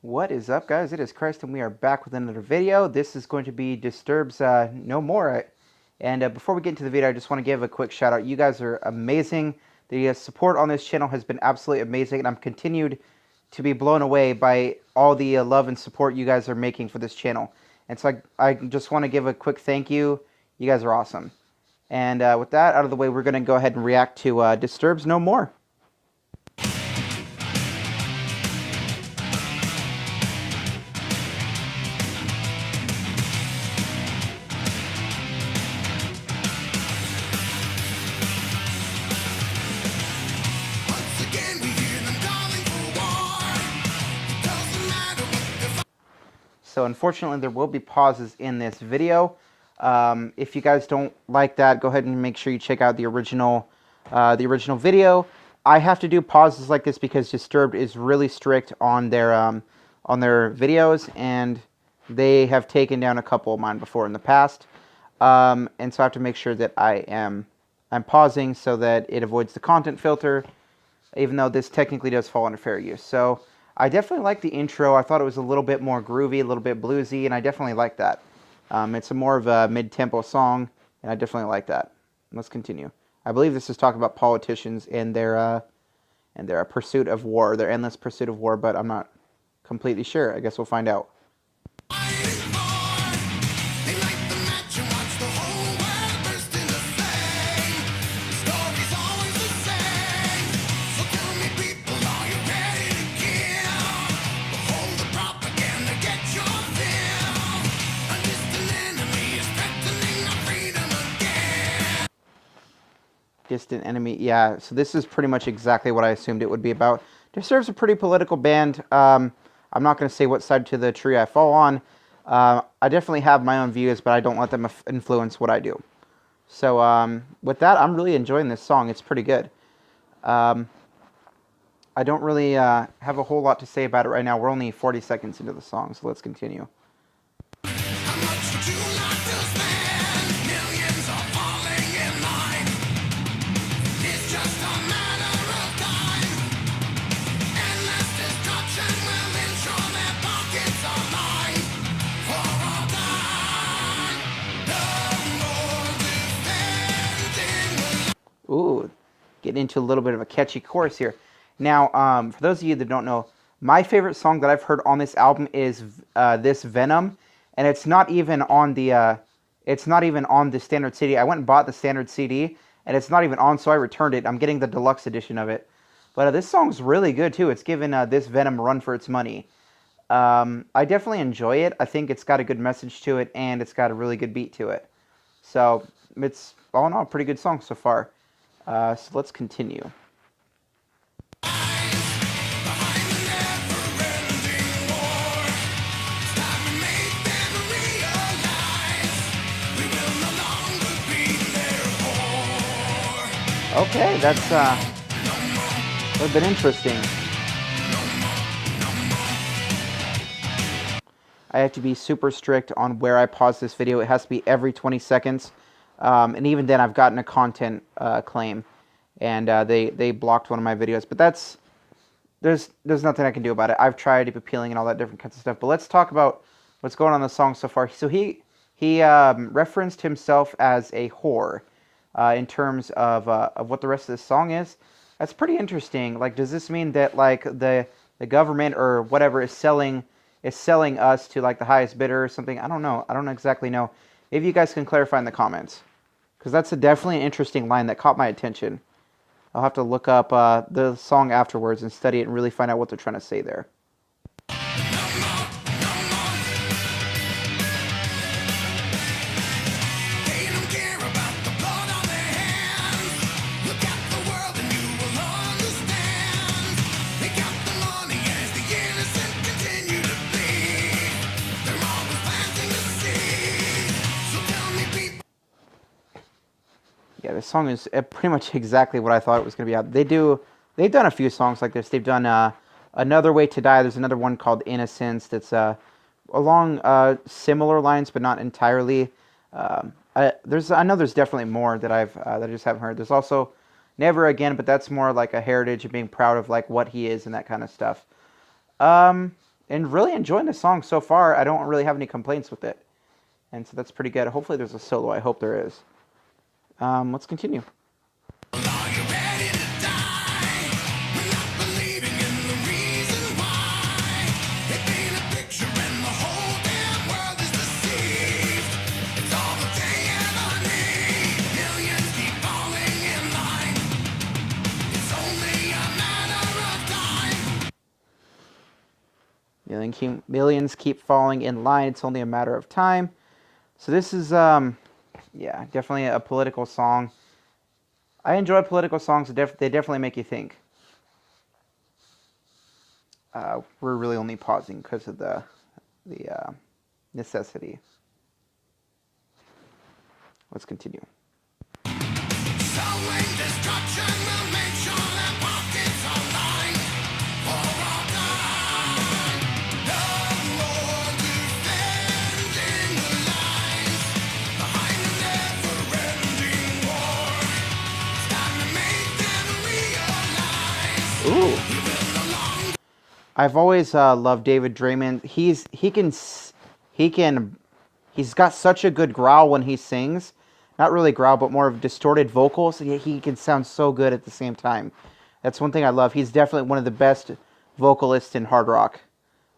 What is up, guys? It is Christ, and we are back with another video. This is going to be Disturbed's No More. And before we get into the video, I just want to give a quick shout out. You guys are amazing. The support on this channel has been absolutely amazing, and I'm continued to be blown away by all the love and support you guys are making for this channel. And so I just want to give a quick thank you. You guys are awesome. And with that out of the way, we're going to go ahead and react to Disturbed's No More. So unfortunately, there will be pauses in this video. If you guys don't like that, go ahead and make sure you check out the original video. I have to do pauses like this because Disturbed is really strict on their videos, and they have taken down a couple of mine before in the past. And so I have to make sure that I'm pausing so that it avoids the content filter, even though this technically does fall under fair use. So I definitely like the intro. I thought it was a little bit more groovy, a little bit bluesy, and I definitely like that. It's a more of a mid-tempo song, and I definitely like that. Let's continue. I believe this is talking about politicians and their pursuit of war, their endless pursuit of war, but I'm not completely sure. I guess we'll find out. Distant Enemy, yeah, so this is pretty much exactly what I assumed it would be about. Disturbed's a pretty political band. I'm not going to say what side to the tree I fall on. I definitely have my own views, but I don't let them influence what I do. So with that, I'm really enjoying this song. It's pretty good. I don't really have a whole lot to say about it right now. We're only 40 seconds into the song, so let's continue. Ooh, getting into a little bit of a catchy chorus here. Now, for those of you that don't know, my favorite song that I've heard on this album is this Venom, and it's not even on the standard CD. I went and bought the standard CD, and it's not even on, so I returned it. I'm getting the deluxe edition of it. But this song's really good too. It's given this Venom a run for its money. I definitely enjoy it. I think it's got a good message to it, and it's got a really good beat to it. So it's all in all a pretty good song so far. So let's continue. Okay, that's a little bit interesting. I have to be super strict on where I pause this video. It has to be every 20 seconds. And even then, I've gotten a content claim, and they blocked one of my videos. But there's nothing I can do about it. I've tried appealing and all that different kinds of stuff. But let's talk about what's going on in the song so far. So he referenced himself as a whore in terms of what the rest of the song is. That's pretty interesting. Like, does this mean that like the government or whatever is selling us to like the highest bidder or something? I don't know. I don't exactly know. Maybe you guys can clarify in the comments, because that's definitely an interesting line that caught my attention. I'll have to look up the song afterwards and study it and really find out what they're trying to say there. Yeah, this song is pretty much exactly what I thought it was going to be. They've done a few songs like this. They've done Another Way to Die. There's another one called Innocence that's along similar lines, but not entirely. I know there's definitely more that that I just haven't heard. There's also Never Again, but that's more like a heritage of being proud of like what he is and that kind of stuff. and really enjoying the song so far. I don't really have any complaints with it. And so that's pretty good. Hopefully there's a solo. I hope there is. Let's continue. Millions keep falling in line. It's only a matter of time. So this is, yeah, definitely a political song. I enjoy political songs. They definitely make you think. We're really only pausing because of the necessity. Let's continue. Sowing destruction will make sure that pockets are lined for all time. No more defending the lines behind the never-ending war. It's time to make them realize. Ooh. I've always loved David Draymond. He's got such a good growl when he sings. Not really growl, but more of distorted vocals. He can sound so good at the same time. That's one thing I love. He's definitely one of the best vocalists in hard rock.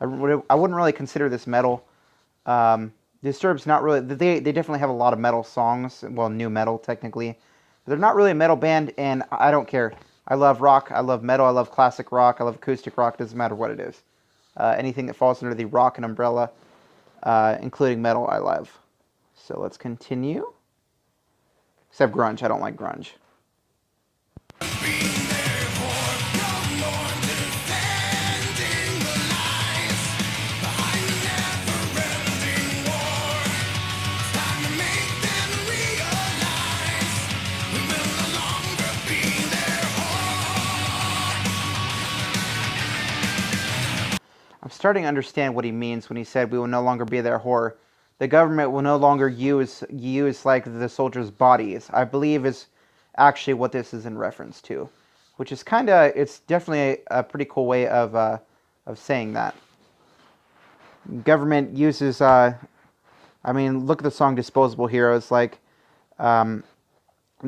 I wouldn't really consider this metal. Disturbed's not really... They definitely have a lot of metal songs. Well, new metal, technically. They're not really a metal band, and I don't care. I love rock. I love metal. I love classic rock. I love acoustic rock. Doesn't matter what it is. Anything that falls under the rock and umbrella, including metal, I love. So let's continue. Except grunge. I don't like grunge. I'm starting to understand what he means when he said we will no longer be their whore. The government will no longer use like the soldiers' bodies, I believe is actually what this is in reference to, which is it's definitely a pretty cool way of saying that. Government uses, I mean, look at the song Disposable Heroes, like, the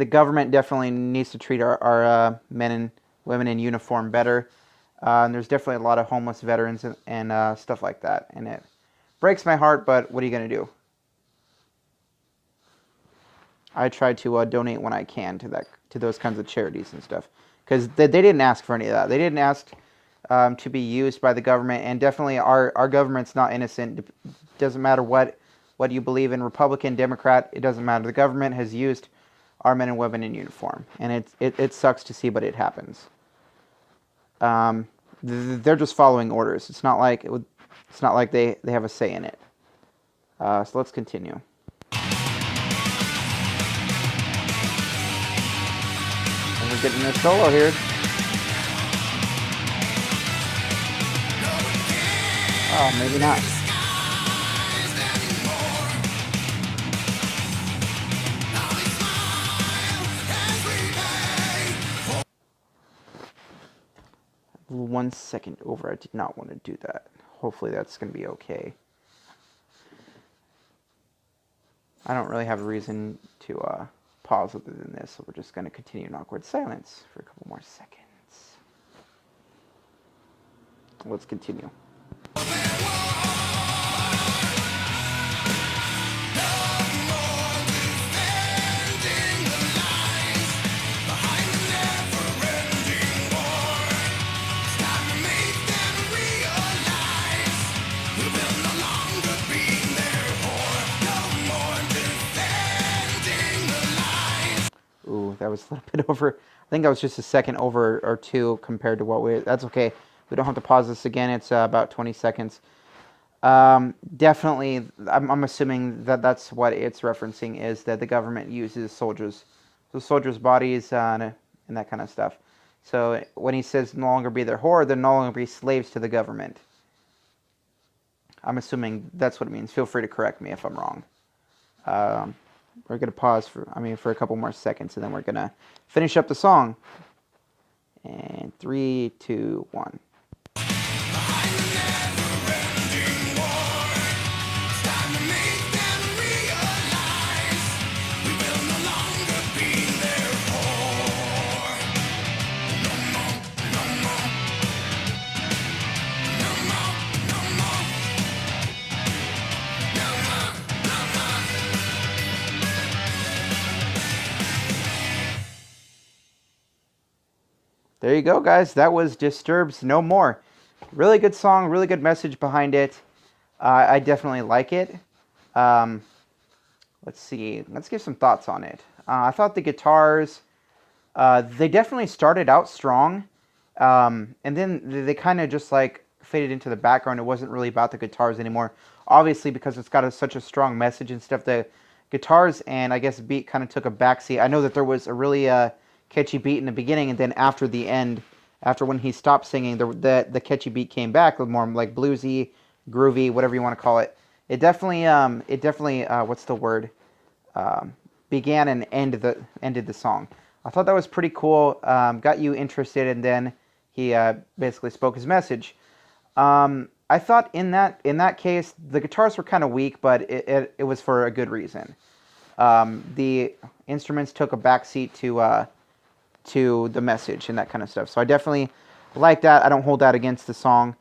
government definitely needs to treat our men and women in uniform better, and there's definitely a lot of homeless veterans and stuff like that, and it breaks my heart, but what are you going to do? I try to donate when I can to those kinds of charities and stuff. Because they didn't ask for any of that. They didn't ask to be used by the government. And definitely our government's not innocent. It doesn't matter what you believe in, Republican, Democrat, it doesn't matter. The government has used our men and women in uniform. And it sucks to see, but it happens. They're just following orders. It's not like they have a say in it. So let's continue. And we're getting a solo here. Oh, maybe not. One second over. I did not want to do that. Hopefully that's going to be okay. I don't really have a reason to pause other than this, so we're just going to continue in awkward silence for a couple more seconds. Let's continue. That was a little bit over. I think that was just a second over or two compared to what that's okay. We don't have to pause this again. It's about 20 seconds. Definitely, I'm assuming that that's what it's referencing, is that the government uses soldiers' bodies and that kind of stuff. So when he says no longer be their whore, they're no longer be slaves to the government. I'm assuming that's what it means. Feel free to correct me if I'm wrong. We're going to pause for a couple more seconds, and then we're going to finish up the song. And 3, 2, 1. there you go, guys. That was Disturbed's No More. Really good song, really good message behind it. I definitely like it. Let's see. Let's give some thoughts on it. I thought the guitars, they definitely started out strong, and then they kind of just like faded into the background. It wasn't really about the guitars anymore. Obviously, because it's got such a strong message and stuff, the guitars and I guess beat kind of took a backseat. I know that there was a really catchy beat in the beginning, and then after the end, after when he stopped singing, the catchy beat came back, with more like bluesy, groovy, whatever you want to call it. It definitely what's the word? Began and ended the song. I thought that was pretty cool. Got you interested, and then he basically spoke his message. I thought in that case the guitars were kind of weak, but it was for a good reason. The instruments took a backseat to the message and that kind of stuff. So I definitely like that. I don't hold that against the song.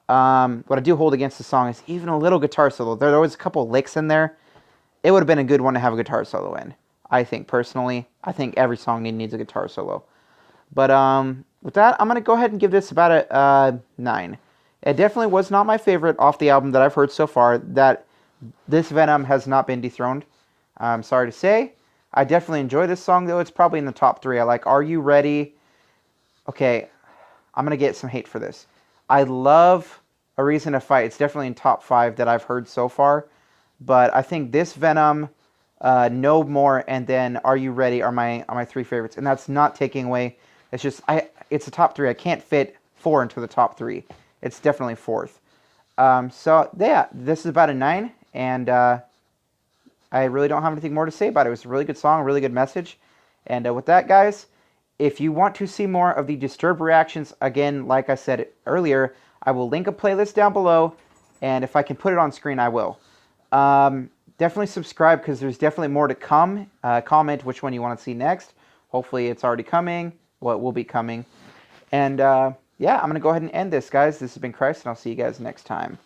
What I do hold against the song is even a little guitar solo. There was a couple licks in there. It would have been a good one to have a guitar solo in. I think personally, I think every song needs a guitar solo. But with that, I'm gonna go ahead and give this about a 9. It definitely was not my favorite off the album that I've heard so far. That this Venom has not been dethroned. I'm sorry to say. I definitely enjoy this song, though. It's probably in the top 3. I like Are You Ready? Okay, I'm going to get some hate for this. I love A Reason to Fight. It's definitely in top 5 that I've heard so far. But I think this Venom, No More, and then Are You Ready are my 3 favorites. And that's not taking away. It's just, it's a top 3. I can't fit 4 into the top 3. It's definitely 4th. So, yeah, this is about a 9. And I really don't have anything more to say about it. It was a really good song, a really good message. And with that, guys, if you want to see more of the Disturbed reactions, again, like I said earlier, I will link a playlist down below. And if I can put it on screen, I will. Definitely subscribe because there's definitely more to come. Comment which one you want to see next. Hopefully it's already coming. Well, it will be coming. And yeah, I'm going to go ahead and end this, guys. This has been Christ, and I'll see you guys next time.